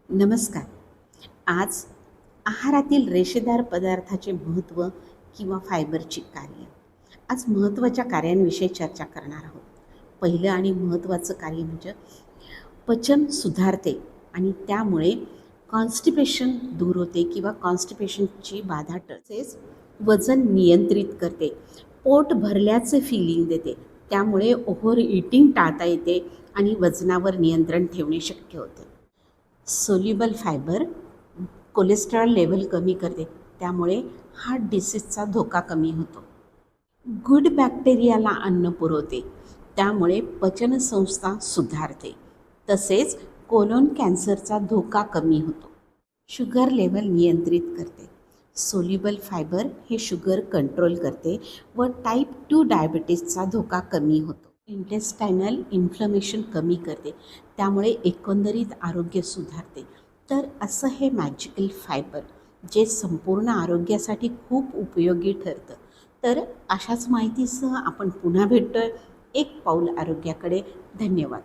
नमस्कार. आज आहारातील रेषेदार पदार्थाचे महत्त्व किंवा फायबरची कार्य. आज महत्त्वाच्या कार्यांविषयी चर्चा करणार आहोत. पहिलं आणि महत्त्वाचं कार्य म्हणजे पचन सुधारते आणि त्यामुळे कॉन्स्टिपेशन दूर होते किंवा कॉन्स्टिपेशनची बाधा तसेच वजन नियंत्रित करते. पोट भरल्याचे फिलिंग देते. त्यामुळे ओव्हर ईटिंग टाळता येते आणि वजनावर नियंत्रण ठेवणे शक्य होते. सोल्युबल फायबर कोलेस्ट्रॉल लेवल कमी करते. त्यामुळे हार्ट डिसीजचा धोका कमी होतो. गुड बॅक्टेरियाला अन्न पुरवते. त्यामुळे पचनसंस्था सुधारते. तसेच कोलोन कॅन्सरचा धोका कमी होतो. शुगर लेवल नियंत्रित करते. सोल्युबल फायबर हे शुगर कंट्रोल करते व टाईप 2 डायबिटीसचा धोका कमी होतो. इंटेस्टायनल इन्फ्लमेशन कमी करते. त्यामुळे एकंदरीत आरोग्य सुधारते. तर असं हे मॅजिकल फायबर जे संपूर्ण आरोग्यासाठी खूप उपयोगी ठरतं. तर अशाच माहितीसह आपण पुन्हा भेटतोय एक पाऊल आरोग्याकडे. धन्यवाद.